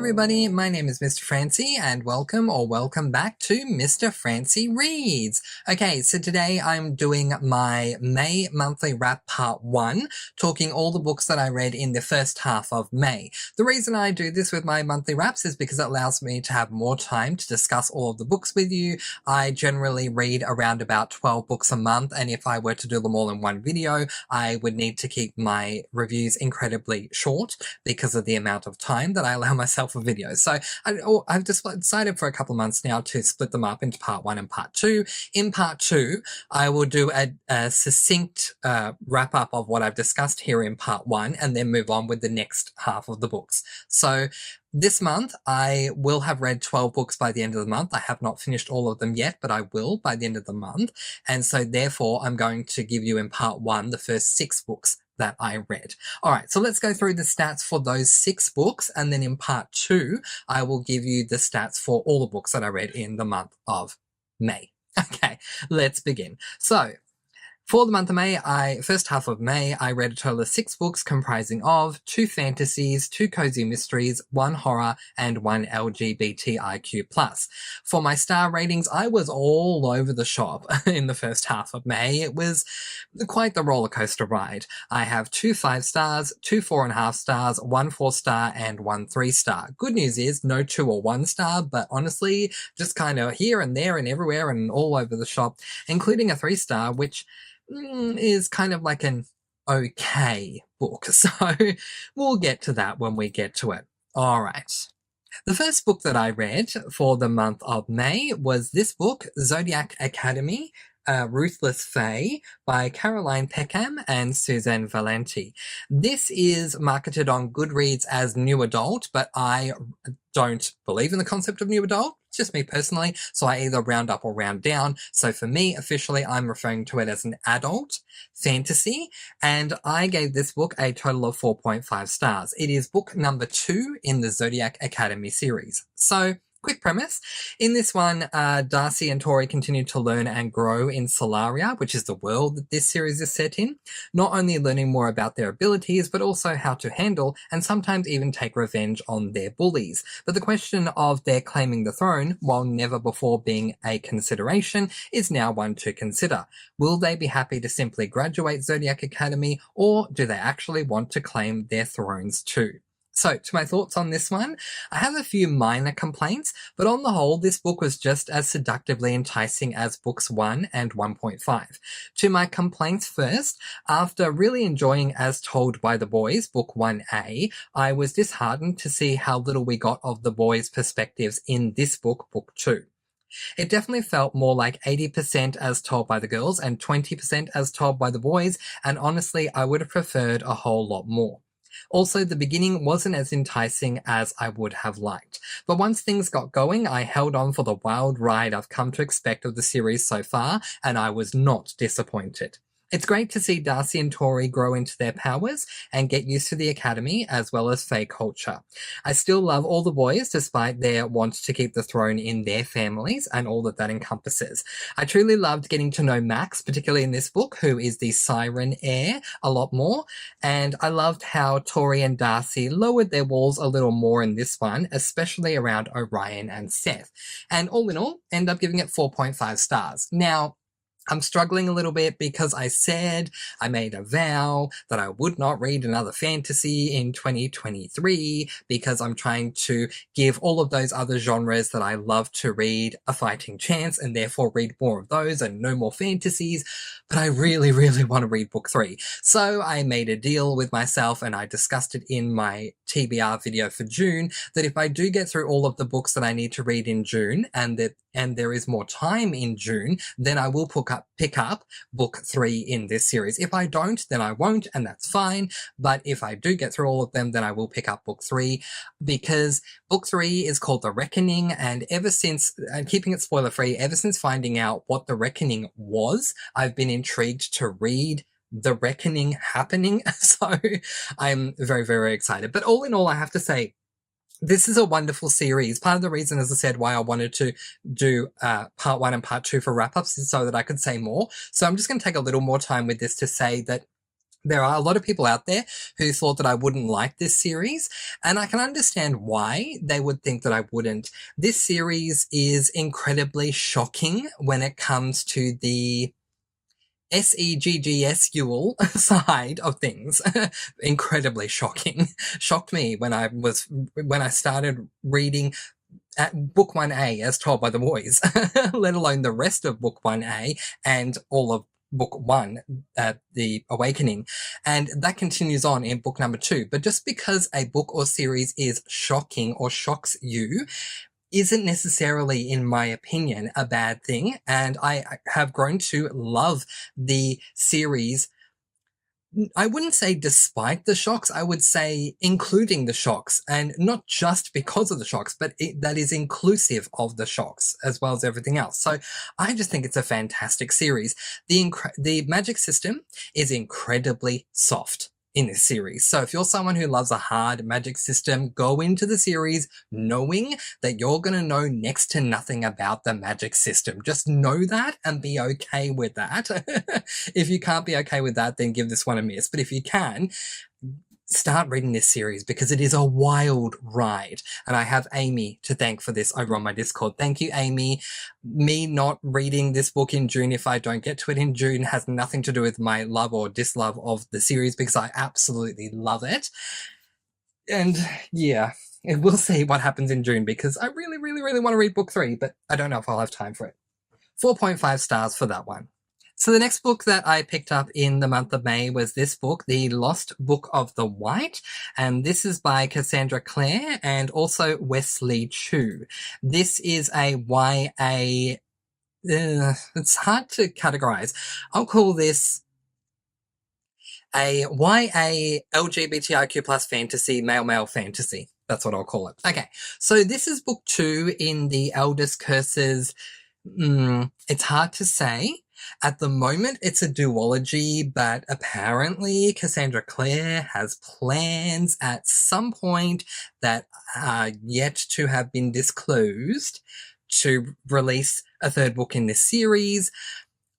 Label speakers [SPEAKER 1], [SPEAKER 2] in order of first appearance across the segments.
[SPEAKER 1] everybody, my name is Mr. Francy and welcome back to Mr. Francy Reads. Okay, so today I'm doing my May monthly wrap part 1, talking all the books that I read in the first half of May. The reason I do this with my monthly wraps is because it allows me to have more time to discuss all of the books with you. I generally read around about 12 books a month, and if I were to do them all in one video, I would need to keep my reviews incredibly short because of the amount of time that I allow myself for videos. So I've just decided for a couple of months now to split them up into part 1 and part 2. In part 2, I will do a succinct wrap up of what I've discussed here in part 1 and then move on with the next half of the books. So this month, I will have read 12 books by the end of the month. I have not finished all of them yet, but I will by the end of the month. And so therefore, I'm going to give you in part 1 the first 6 books that I read. All right, so let's go through the stats for those 6 books, and then in part 2, I will give you the stats for all the books that I read in the month of May. Okay, let's begin. So, for the month of May, first half of May, I read a total of 6 books comprising of 2 fantasies, 2 cozy mysteries, 1 horror, and 1 LGBTIQ+. For my star ratings, I was all over the shop in the first half of May. It was quite the roller coaster ride. I have 2 5 stars, 2 4.5 stars, 1 4 star, and 1 3 star. Good news is no 2 or 1 star, but honestly, just kind of here and there and everywhere and all over the shop, including a 3 star, which is kind of like an okay book. So we'll get to that when we get to it. All right. The first book that I read for the month of May was this book, Zodiac Academy, Ruthless Fae by Caroline Peckham and Suzanne Valenti. This is marketed on Goodreads as new adult, but I don't believe in the concept of new adult. It's just me personally, so I either round up or round down. So for me, officially, I'm referring to it as an adult fantasy, and I gave this book a total of 4.5 stars. It is book number 2 in the Zodiac Academy series. So, quick premise. In this one, Darcy and Tori continue to learn and grow in Solaria, which is the world that this series is set in, not only learning more about their abilities, but also how to handle and sometimes even take revenge on their bullies. But the question of their claiming the throne, while never before being a consideration, is now one to consider. Will they be happy to simply graduate Zodiac Academy, or do they actually want to claim their thrones too? So, to my thoughts on this one, I have a few minor complaints, but on the whole, this book was just as seductively enticing as books 1 and 1.5. To my complaints first, after really enjoying As Told by the Boys, book 1A, I was disheartened to see how little we got of the boys' perspectives in this book, book 2. It definitely felt more like 80% as told by the girls and 20% as told by the boys, and honestly, I would have preferred a whole lot more. Also, the beginning wasn't as enticing as I would have liked. But once things got going, I held on for the wild ride I've come to expect of the series so far, and I was not disappointed. It's great to see Darcy and Tori grow into their powers and get used to the academy as well as Fae culture. I still love all the boys despite their want to keep the throne in their families and all that encompasses. I truly loved getting to know Max, particularly in this book, who is the Siren heir, a lot more. And I loved how Tori and Darcy lowered their walls a little more in this one, especially around Orion and Seth. And all in all, end up giving it 4.5 stars. Now, I'm struggling a little bit because I made a vow that I would not read another fantasy in 2023 because I'm trying to give all of those other genres that I love to read a fighting chance and therefore read more of those and no more fantasies. But I really, really want to read book 3. So I made a deal with myself and I discussed it in my TBR video for June that if I do get through all of the books that I need to read in June and there is more time in June, then I will pick up book 3 in this series. If I don't, then I won't, and that's fine. But if I do get through all of them, then I will pick up book 3 because book 3 is called The Reckoning, and ever since, and keeping it spoiler free, ever since finding out what The Reckoning was, I've been intrigued to read The Reckoning happening. So I'm very, very excited. But all in all, I have to say, this is a wonderful series. Part of the reason, as I said, why I wanted to do part 1 and part 2 for wrap-ups is so that I could say more. So I'm just going to take a little more time with this to say that there are a lot of people out there who thought that I wouldn't like this series, and I can understand why they would think that I wouldn't. This series is incredibly shocking when it comes to the seggsule side of things. Incredibly shocking. Shocked me when I started reading at book 1A as told by the boys, let alone the rest of book 1A and all of book 1, The Awakening. And that continues on in book number 2. But just because a book or series is shocking or shocks you isn't necessarily, in my opinion, a bad thing. And I have grown to love the series. I wouldn't say despite the shocks, I would say including the shocks, and not just because of the shocks, but that is inclusive of the shocks as well as everything else. So I just think it's a fantastic series. The magic system is incredibly soft in this series. So if you're someone who loves a hard magic system, go into the series knowing that you're going to know next to nothing about the magic system. Just know that and be okay with that. If you can't be okay with that, then give this one a miss. But if you can, start reading this series because it is a wild ride. And I have Amy to thank for this over on my Discord. Thank you, Amy. Me not reading this book in June, if I don't get to it in June, has nothing to do with my love or dislove of the series because I absolutely love it. And yeah, we'll see what happens in June because I really, really, really want to read book 3, but I don't know if I'll have time for it. 4.5 stars for that one. So the next book that I picked up in the month of May was this book, The Lost Book of the White, and this is by Cassandra Clare and also Wesley Chu. This is a YA, it's hard to categorize. I'll call this a YA LGBTIQ plus fantasy, male fantasy. That's what I'll call it. Okay, so this is book 2 in the Eldest Curses. It's hard to say. At the moment, it's a duology, but apparently Cassandra Clare has plans at some point that are yet to have been disclosed to release a 3rd book in this series.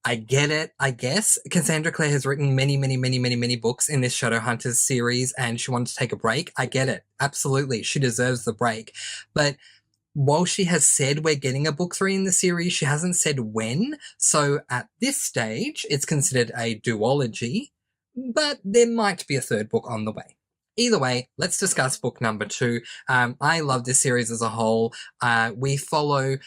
[SPEAKER 1] I get it, I guess. Cassandra Clare has written many books in this Shadowhunters series, and she wanted to take a break. I get it. Absolutely. She deserves the break. But while she has said we're getting a book 3 in the series, she hasn't said when. So at this stage, it's considered a duology, but there might be a 3rd book on the way. Either way, let's discuss book number 2. I love this series as a whole. We follow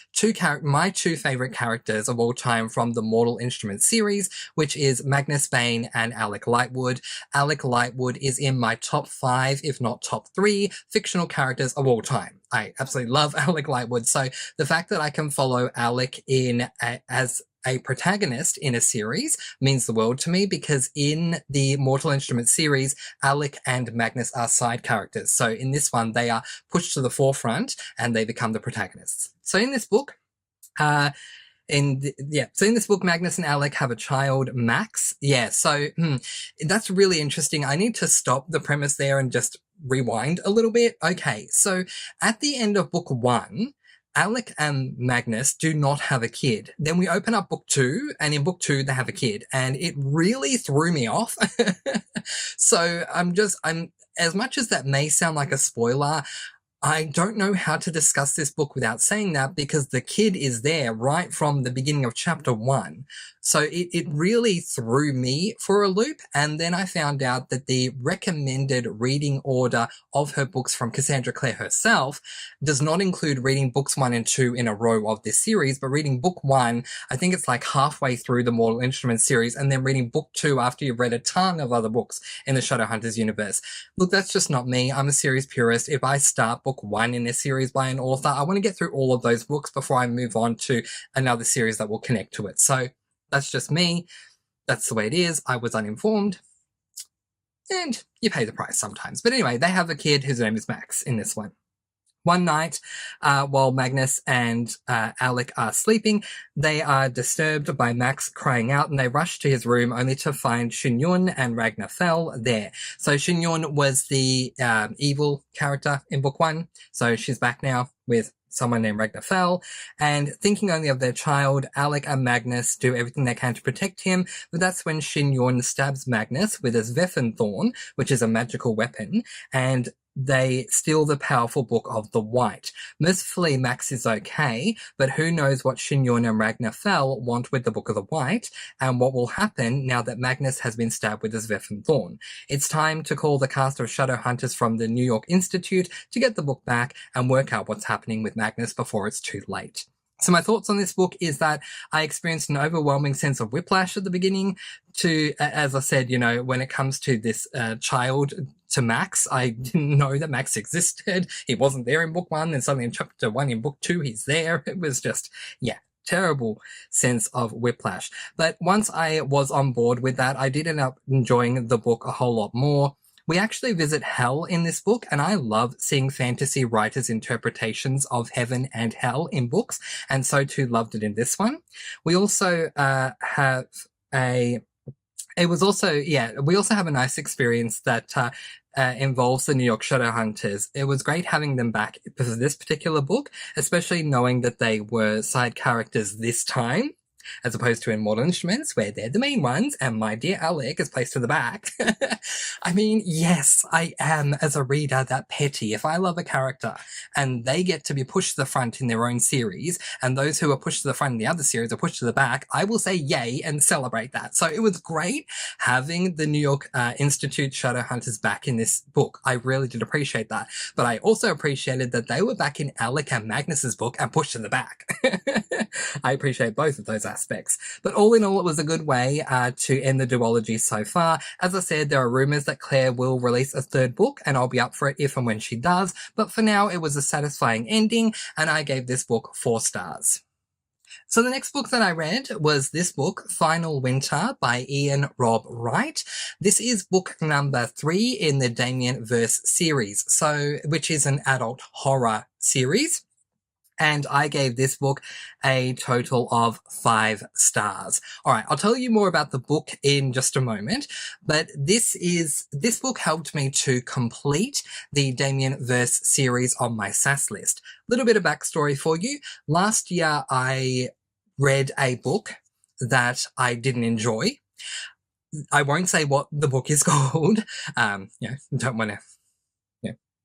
[SPEAKER 1] my 2 favorite characters of all time from the Mortal Instruments series, which is Magnus Bane and Alec Lightwood. Alec Lightwood is in my top 5, if not top 3, fictional characters of all time. I absolutely love Alec Lightwood. So the fact that I can follow Alec as a protagonist in a series means the world to me because in the Mortal Instruments series, Alec and Magnus are side characters. So in this one, they are pushed to the forefront and they become the protagonists. So in this book, Magnus and Alec have a child, Max. Yeah, so that's really interesting. I need to stop the premise there and just rewind a little bit. Okay, so at the end of book 1, Alec and Magnus do not have a kid. Then we open up book 2, and in book 2 they have a kid, and it really threw me off. So I'm as much as that may sound like a spoiler, I don't know how to discuss this book without saying that because the kid is there right from the beginning of chapter 1. So it really threw me for a loop. And then I found out that the recommended reading order of her books from Cassandra Clare herself does not include reading books 1 and 2 in a row of this series, but reading book 1, I think it's like halfway through the Mortal Instruments series, and then reading book 2 after you've read a ton of other books in the Shadowhunters universe. Look, that's just not me. I'm a series purist. If I start book 1 in a series by an author, I want to get through all of those books before I move on to another series that will connect to it. So that's just me. That's the way it is. I was uninformed. And you pay the price sometimes. But anyway, they have a kid whose name is Max in this one. One night, while Magnus and Alec are sleeping, they are disturbed by Max crying out, and they rush to his room only to find Shunyun and Ragnar Fell there. So Shunyun was the evil character in book 1, so she's back now with someone named Ragnar Fell, and thinking only of their child, Alec and Magnus do everything they can to protect him, but that's when Shin Yun stabs Magnus with his Thorn, which is a magical weapon, and they steal the powerful Book of the White. Mercifully, Max is okay, but who knows what Shin Yun and Ragnar Fell want with the Book of the White, and what will happen now that Magnus has been stabbed with his Thorn. It's time to call the cast of Shadow Hunters from the New York Institute to get the book back and work out what's happening with Magnus before it's too late. So my thoughts on this book is that I experienced an overwhelming sense of whiplash at the beginning to, as I said, when it comes to this child to Max, I didn't know that Max existed. He wasn't there in book 1, and suddenly in chapter 1 in book 2, he's there. It was just, terrible sense of whiplash. But once I was on board with that, I did end up enjoying the book a whole lot more. We actually visit hell in this book, and I love seeing fantasy writers' interpretations of heaven and hell in books, and so too loved it in this one. We also have we also have a nice experience that involves the New York Shadow Hunters. It was great having them back for this particular book, especially knowing that they were side characters this time, as opposed to in Mortal Instruments, where they're the main ones, and my dear Alec is placed to the back. I mean, yes, I am, as a reader, that petty. If I love a character, and they get to be pushed to the front in their own series, and those who are pushed to the front in the other series are pushed to the back, I will say yay and celebrate that. So it was great having the New York Institute Shadow Hunters back in this book. I really did appreciate that. But I also appreciated that they were back in Alec and Magnus's book and pushed to the back. I appreciate both of those aspects. But all in all, it was a good way to end the duology so far. As I said, there are rumours that Claire will release a third book, and I'll be up for it if and when she does. But for now, it was a satisfying ending, and I gave this book 4 stars. So the next book that I read was this book, Final Winter by Ian Rob Wright. This is book number 3 in the Damien Verse series, which is an adult horror series. And I gave this book a total of 5 stars. All right, I'll tell you more about the book in just a moment, but this book helped me to complete the Damien Verse series on my SAS list. A little bit of backstory for you. Last year, I read a book that I didn't enjoy. I won't say what the book is called. Don't want to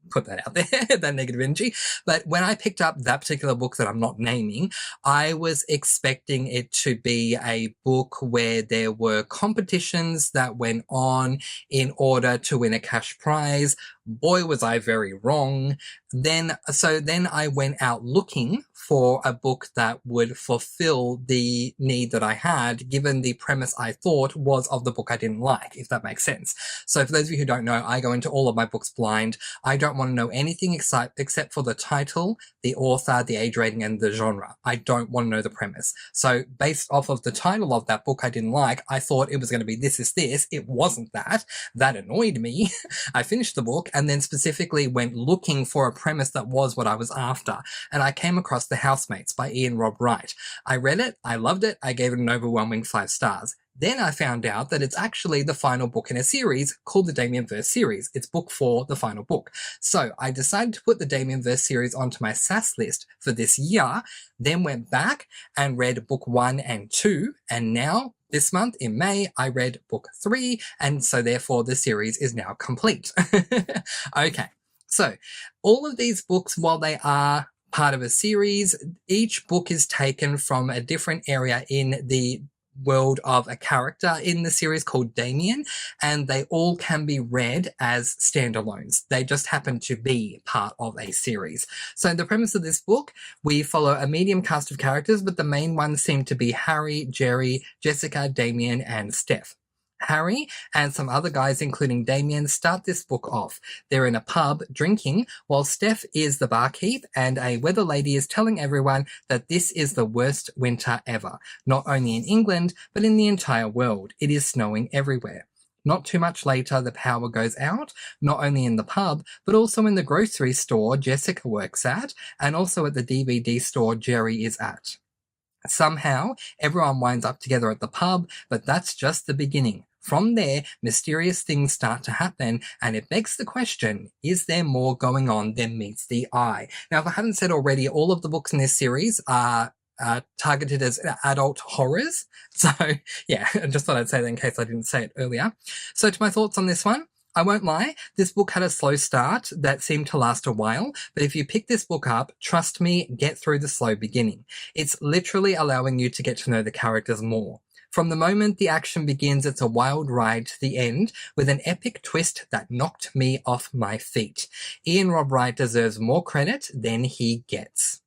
[SPEAKER 1] put that out there, that negative energy. But when I picked up that particular book that I'm not naming, I was expecting it to be a book where there were competitions that went on in order to win a cash prize. Boy, was I very wrong. Then I went out looking for a book that would fulfill the need that I had, given the premise I thought was of the book I didn't like, if that makes sense. So for those of you who don't know, I go into all of my books blind. I don't want to know anything except for the title, the author, the age rating, and the genre. I don't want to know the premise. So based off of the title of that book I didn't like, I thought it was going to be This Is This. It wasn't that. That annoyed me. I finished the book and then specifically went looking for a premise that was what I was after. And I came across The Housemates by Ian Rob Wright. I read it, I loved it, I gave it an overwhelming 5 stars. Then I found out that it's actually the final book in a series called the Damien Verse series. It's book 4, the final book. So I decided to put the Damien Verse series onto my SAS list for this year, then went back and read book 1 and 2, and now this month in May, I read book 3, and so therefore the series is now complete. Okay, so all of these books, while they are part of a series, each book is taken from a different area in the world of a character in the series called Damien, and they all can be read as standalones. They just happen to be part of a series. So the premise of this book, we follow a medium cast of characters, but the main ones seem to be Harry, Jerry, Jessica, Damien, and Steph. Harry and some other guys, including Damien, start this book off. They're in a pub drinking while Steph is the barkeep, and a weather lady is telling everyone that this is the worst winter ever, not only in England, but in the entire world. It is snowing everywhere. Not too much later, the power goes out, not only in the pub, but also in the grocery store Jessica works at, and also at the DVD store Jerry is at. Somehow, everyone winds up together at the pub, but that's just the beginning. From there, mysterious things start to happen, and it begs the question, is there more going on than meets the eye? Now, if I haven't said already, all of the books in this series are targeted as adult horrors. So, yeah, I just thought I'd say that in case I didn't say it earlier. So, to my thoughts on this one, I won't lie, this book had a slow start that seemed to last a while, but if you pick this book up, trust me, get through the slow beginning. It's literally allowing you to get to know the characters more. From the moment the action begins, it's a wild ride to the end with an epic twist that knocked me off my feet. Ian Rob Wright deserves more credit than he gets.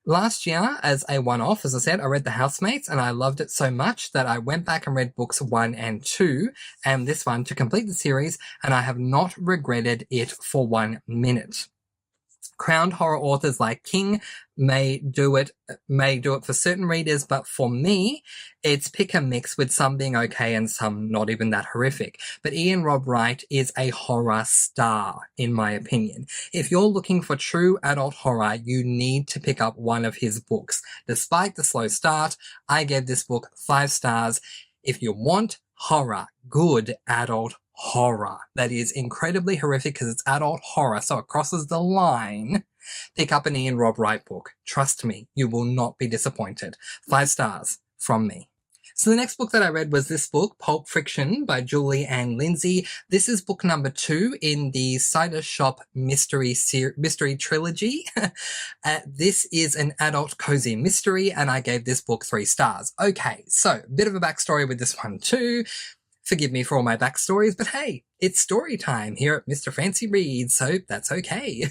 [SPEAKER 1] Last year, as a one-off, as I said, I read The Housemates and I loved it so much that I went back and read books 1 and 2 and this one to complete the series, and I have not regretted it for 1 minute. Crowned horror authors like King may do it for certain readers, but for me, it's pick and mix, with some being okay and some not even that horrific. But Ian Rob Wright is a horror star, in my opinion. If you're looking for true adult horror, you need to pick up one of his books. Despite the slow start, I gave this book 5 stars. If you want horror, good adult horror that is incredibly horrific because it's adult horror, so it crosses the line, pick up an Ian Rob Wright book. Trust me, you will not be disappointed. 5 stars from me. So the next book that I read was this book, Pulp Friction by Julie Ann Lindsay. This is book number 2 in the Cider Shop mystery trilogy. This is an adult cozy mystery, and I gave this book 3 stars. Okay, so a bit of a backstory with this one too. Forgive me for all my backstories, but hey, it's story time here at Mr. Francy Reads, so that's okay.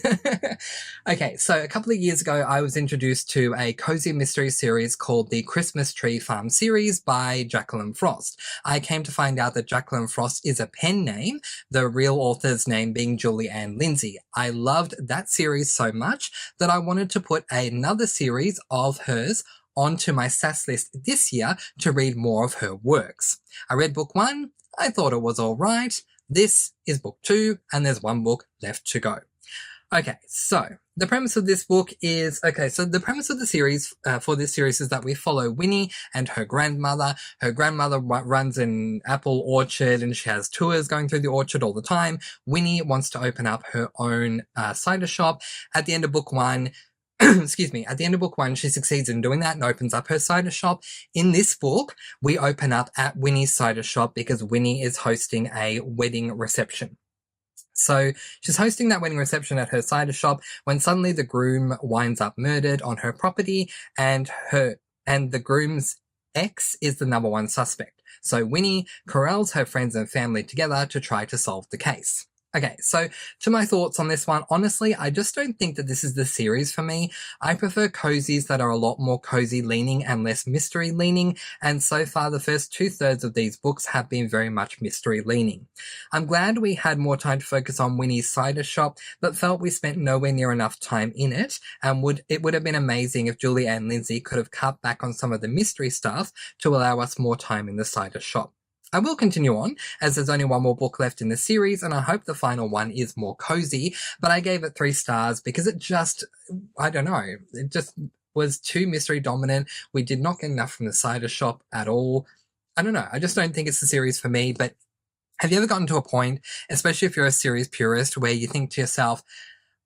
[SPEAKER 1] Okay, so a couple of years ago, I was introduced to a cozy mystery series called the Christmas Tree Farm series by Jacqueline Frost. I came to find out that Jacqueline Frost is a pen name, the real author's name being Julie Ann Lindsay. I loved that series so much that I wanted to put another series of hers onto my SAS list this year to read more of her works. I read book 1, I thought it was alright. This is book 2, and there's 1 book left to go. Okay, so the premise of this book is, the premise of the series, for this series, is that we follow Winnie and her grandmother. Her grandmother runs an apple orchard and she has tours going through the orchard all the time. Winnie wants to open up her own cider shop. At the end of book 1, at the end of book 1, she succeeds in doing that and opens up her cider shop. In this book, we open up at Winnie's cider shop because Winnie is hosting a wedding reception. So she's hosting that wedding reception at her cider shop when suddenly the groom winds up murdered on her property, and the groom's ex is the number 1 suspect. So Winnie corrals her friends and family together to try to solve the case. Okay, so to my thoughts on this one, honestly, I just don't think that this is the series for me. I prefer cozies that are a lot more cozy leaning and less mystery leaning, and so far the first 2/3 of these books have been very much mystery leaning. I'm glad we had more time to focus on Winnie's cider shop, but felt we spent nowhere near enough time in it, and it would have been amazing if Julie Ann Lindsay could have cut back on some of the mystery stuff to allow us more time in the cider shop. I will continue on, as there's only 1 more book left in the series, and I hope the final one is more cozy, but I gave it 3 stars because it just was too mystery dominant. We did not get enough from the cider shop at all. I don't know, I just don't think it's the series for me, but have you ever gotten to a point, especially if you're a series purist, where you think to yourself,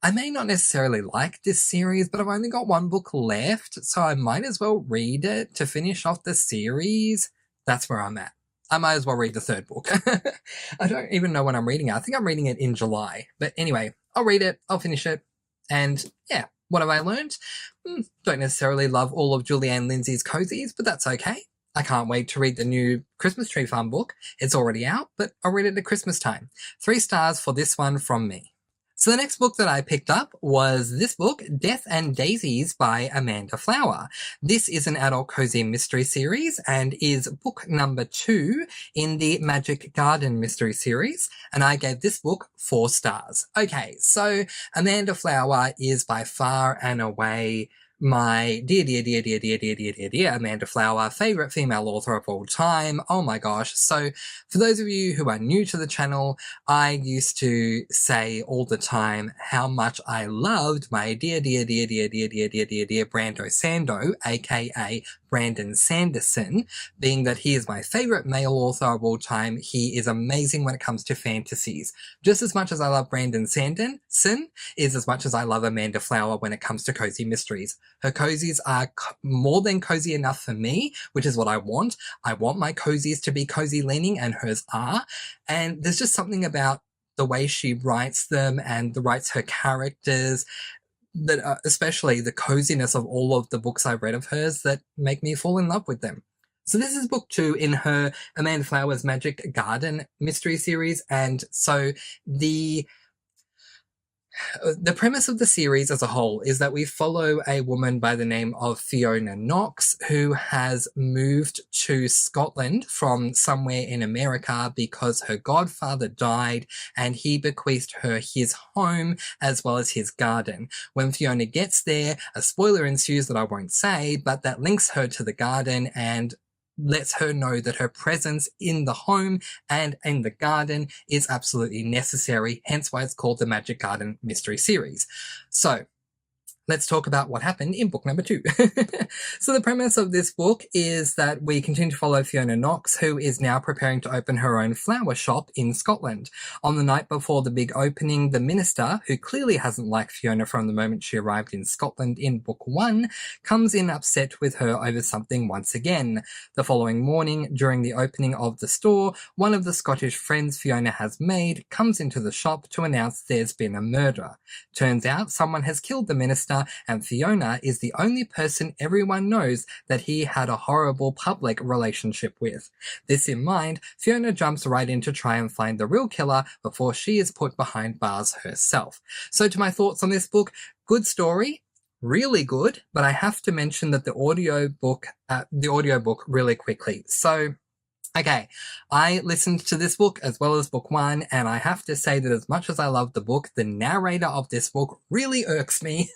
[SPEAKER 1] I may not necessarily like this series, but I've only got 1 book left, so I might as well read it to finish off the series? That's where I'm at. I might as well read the 3rd book. I don't even know when I'm reading it. I think I'm reading it in July. But anyway, I'll read it, I'll finish it, and yeah, what have I learned? Don't necessarily love all of Julie Ann Lindsay's cozies, but that's okay. I can't wait to read the new Christmas Tree Farm book. It's already out, but I'll read it at Christmas time. 3 stars for this one from me. So the next book that I picked up was this book, Death and Daisies by Amanda Flower. This is an adult cozy mystery series and is book number 2 in the Magic Garden mystery series, and I gave this book 4 stars. Okay, so Amanda Flower is by far and away my dear Amanda Flower, favourite female author of all time. Oh my gosh. So for those of you who are new to the channel, I used to say all the time how much I loved my dear Brando Sando, aka Brandon Sanderson, being that he is my favorite male author of all time. He is amazing when it comes to fantasies. Just as much as I love Brandon Sanderson is as much as I love Amanda Flower when it comes to cozy mysteries. Her cozies are more than cozy enough for me, which is what I want. I want my cozies to be cozy leaning, and hers are. And there's just something about the way she writes them and writes her characters, that especially the coziness of all of the books I've read of hers, that make me fall in love with them. So this is book 2 in her Amanda Flower's Magic Garden mystery series, and so the premise of the series as a whole is that we follow a woman by the name of Fiona Knox, who has moved to Scotland from somewhere in America because her godfather died and he bequeathed her his home as well as his garden. When Fiona gets there, a spoiler ensues that I won't say, but that links her to the garden and lets her know that her presence in the home and in the garden is absolutely necessary, hence why it's called the Magic Garden Mystery Series. So, let's talk about what happened in book number 2. So the premise of this book is that we continue to follow Fiona Knox, who is now preparing to open her own flower shop in Scotland. On the night before the big opening, the minister, who clearly hasn't liked Fiona from the moment she arrived in Scotland in book 1, comes in upset with her over something once again. The following morning, during the opening of the store, one of the Scottish friends Fiona has made comes into the shop to announce there's been a murder. Turns out someone has killed the minister, and Fiona is the only person everyone knows that he had a horrible public relationship with. This in mind, Fiona jumps right in to try and find the real killer before she is put behind bars herself. So to my thoughts on this book, good story, really good, but I have to mention that the audiobook really quickly. So okay, I listened to this book as well as book 1, and I have to say that as much as I love the book, the narrator of this book really irks me.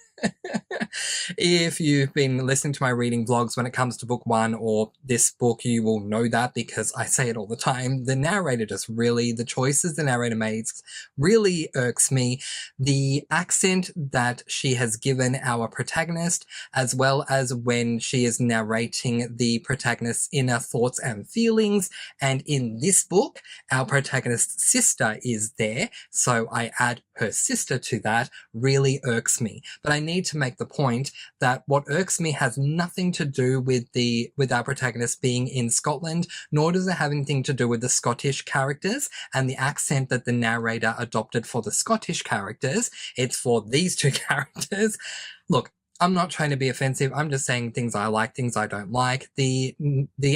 [SPEAKER 1] If you've been listening to my reading vlogs when it comes to book 1 or this book, you will know that because I say it all the time. The narrator the choices the narrator makes really irks me. The accent that she has given our protagonist, as well as when she is narrating the protagonist's inner thoughts and feelings. And in this book, our protagonist's sister is there, so I add her sister to that, really irks me. But I need to make the point that what irks me has nothing to do with our protagonist being in Scotland, nor does it have anything to do with the Scottish characters and the accent that the narrator adopted for the Scottish characters. It's for these two characters. Look, I'm not trying to be offensive. I'm just saying things I like, things I don't like. The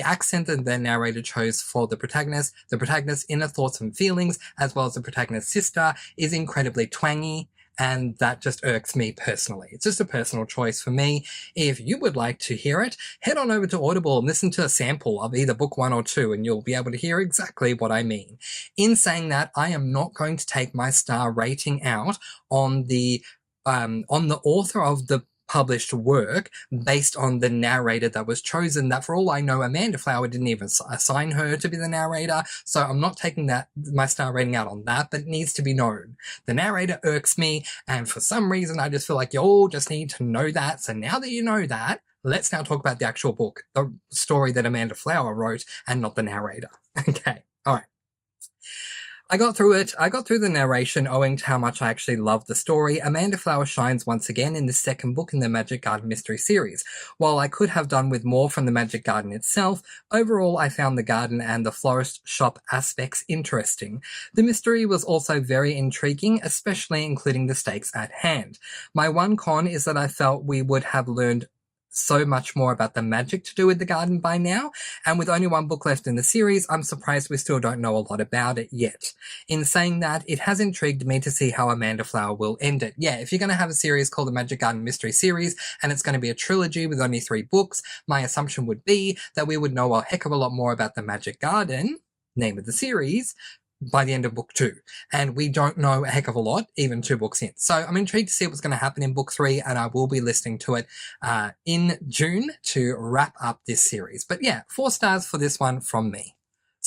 [SPEAKER 1] accent that the narrator chose for the protagonist's inner thoughts and feelings, as well as the protagonist's sister, is incredibly twangy. And that just irks me personally. It's just a personal choice for me. If you would like to hear it, head on over to Audible and listen to a sample of either book 1 or 2, and you'll be able to hear exactly what I mean. In saying that, I am not going to take my star rating out on the author of the published work based on the narrator that was chosen, that for all I know, Amanda Flower didn't even assign her to be the narrator, so I'm not taking my star rating out on that, but it needs to be known. The narrator irks me, and for some reason I just feel like you all just need to know that, so now that you know that, let's now talk about the actual book, the story that Amanda Flower wrote, and not the narrator. Okay, alright. I got through it. I got through the narration owing to how much I actually loved the story. Amanda Flower shines once again in the second book in the Magic Garden Mystery Series. While I could have done with more from the Magic Garden itself, overall I found the garden and the florist shop aspects interesting. The mystery was also very intriguing, especially including the stakes at hand. My one con is that I felt we would have learned so much more about the magic to do with the garden by now, and with only one book left in the series, I'm surprised we still don't know a lot about it yet. In saying that, it has intrigued me to see how Amanda Flower will end it. Yeah, if you're going to have a series called the Magic Garden Mystery Series, and it's going to be a trilogy with only 3 books, my assumption would be that we would know a heck of a lot more about the Magic Garden, name of the series, by the end of book 2. And we don't know a heck of a lot, even 2 books in. So I'm intrigued to see what's going to happen in book 3, and I will be listening to it in June to wrap up this series. But yeah, 4 stars for this one from me.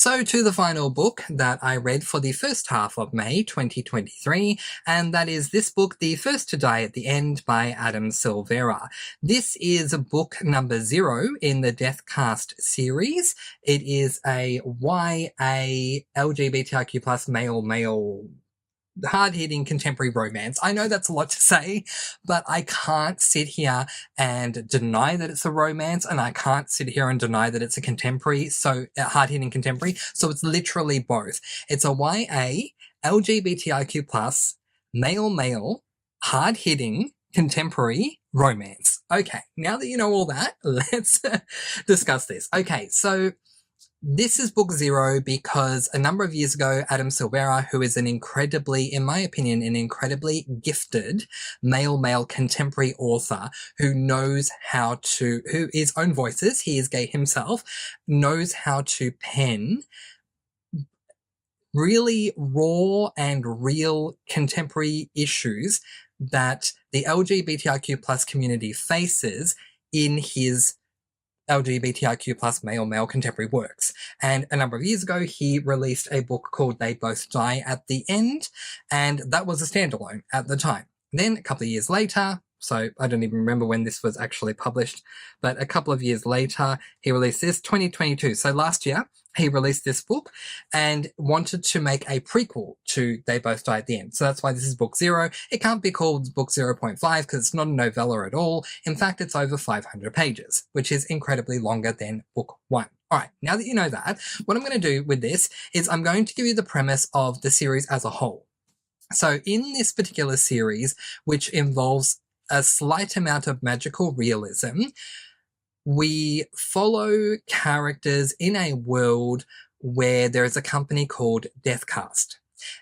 [SPEAKER 1] So to the final book that I read for the first half of May 2023, and that is this book, The First to Die at the End by Adam Silvera. This is book number 0 in the Deathcast series. It is a YA LGBTIQ plus male hard-hitting contemporary romance. I know that's a lot to say, but I can't sit here and deny that it's a romance, and I can't sit here and deny that it's a contemporary, so hard-hitting contemporary. So it's literally both. It's a YA LGBTIQ plus male hard-hitting contemporary romance. Okay, now that you know all that, let's discuss this. Okay, so this is book 0 because a number of years ago, Adam Silvera, who is in my opinion, an incredibly gifted male contemporary author who is own voices, he is gay himself, knows how to pen really raw and real contemporary issues that the LGBTIQ plus community faces in his LGBTIQ plus male contemporary works. And a number of years ago, he released a book called They Both Die at the End, and that was a standalone at the time. Then a couple of years later, so I don't even remember when this was actually published, but a couple of years later, he released this, 2022. So last year, he released this book and wanted to make a prequel to They Both Die at the End. So that's why this is book 0. It can't be called book 0.5 because it's not a novella at all. In fact, it's over 500 pages, which is incredibly longer than book 1. All right, now that you know that, what I'm going to do with this is I'm going to give you the premise of the series as a whole. So in this particular series, which involves a slight amount of magical realism, we follow characters in a world where there is a company called Deathcast.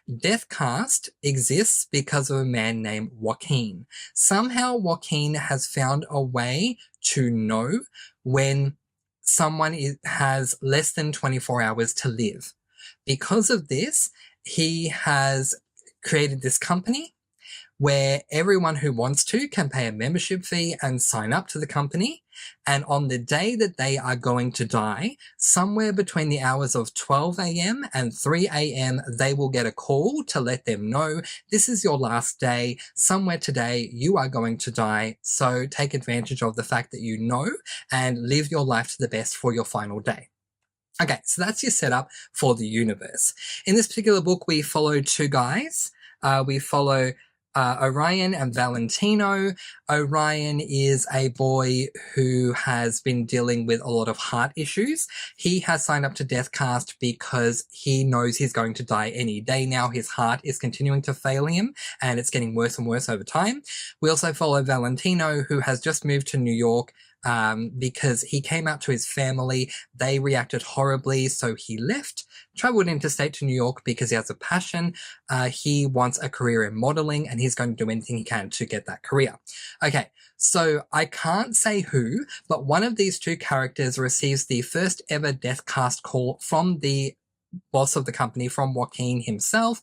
[SPEAKER 1] Deathcast exists because of a man named Joaquin. Somehow Joaquin has found a way to know when someone has less than 24 hours to live. Because of this, he has created this company where everyone who wants to can pay a membership fee and sign up to the company. And on the day that they are going to die, somewhere between the hours of 12 a.m. and 3 a.m., they will get a call to let them know, this is your last day. Somewhere today, you are going to die. So take advantage of the fact that you know and live your life to the best for your final day. Okay, so that's your setup for the universe. In this particular book, we follow two guys. We follow Orion and Valentino. Orion is a boy who has been dealing with a lot of heart issues. He has signed up to Deathcast because he knows he's going to die any day now. His heart is continuing to fail him, and it's getting worse and worse over time. We also follow Valentino, who has just moved to New York because he came out to his family. They reacted horribly, so he left, traveled interstate to New York because he has a passion. He wants a career in modeling, and he's going to do anything he can to get that career. Okay, so I can't say who, but one of these two characters receives the first ever Deathcast call from the boss of the company, from Joaquin himself,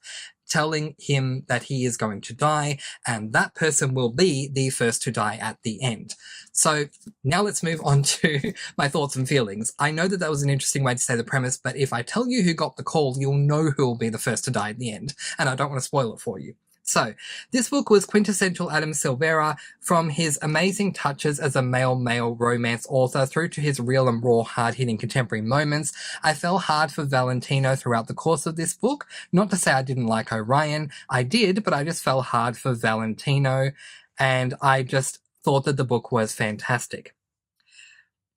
[SPEAKER 1] telling him that he is going to die, and that person will be the first to die at the end. So now let's move on to my thoughts and feelings. I know that was an interesting way to say the premise, but if I tell you who got the call, you'll know who will be the first to die at the end, and I don't want to spoil it for you. So, this book was quintessential Adam Silvera, from his amazing touches as a male romance author through to his real and raw hard-hitting contemporary moments. I fell hard for Valentino throughout the course of this book. Not to say I didn't like Orion. I did, but I just fell hard for Valentino, and I just thought that the book was fantastic.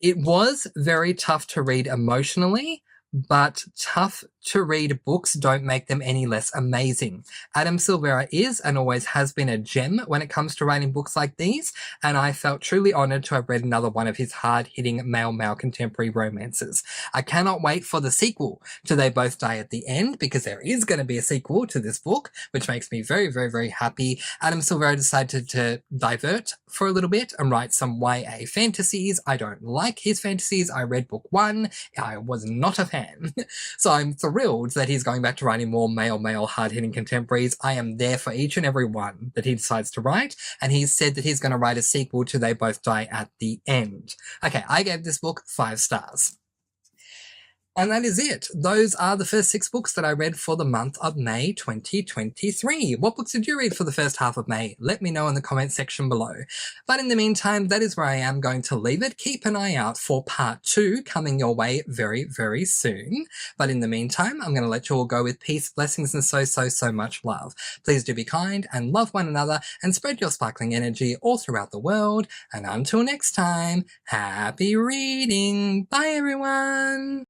[SPEAKER 1] It was very tough to read emotionally, but tough to read books don't make them any less amazing. Adam Silvera is and always has been a gem when it comes to writing books like these, and I felt truly honoured to have read another one of his hard-hitting male contemporary romances. I cannot wait for the sequel to They Both Die at the End, because there is going to be a sequel to this book, which makes me very happy. Adam Silvera decided to divert for a little bit and write some YA fantasies. I don't like his fantasies. I read book 1. I was not a fan. So I'm thrilled that he's going back to writing more male hard-hitting contemporaries. I am there for each and every one that he decides to write, and he's said that he's going to write a sequel to They Both Die at the End. Okay, I gave this book 5 stars. And that is it. Those are the first 6 books that I read for the month of May 2023. What books did you read for the first half of May? Let me know in the comment section below. But in the meantime, that is where I am going to leave it. Keep an eye out for part 2 coming your way very, very soon. But in the meantime, I'm going to let you all go with peace, blessings, and so much love. Please do be kind and love one another and spread your sparkling energy all throughout the world. And until next time, happy reading. Bye, everyone.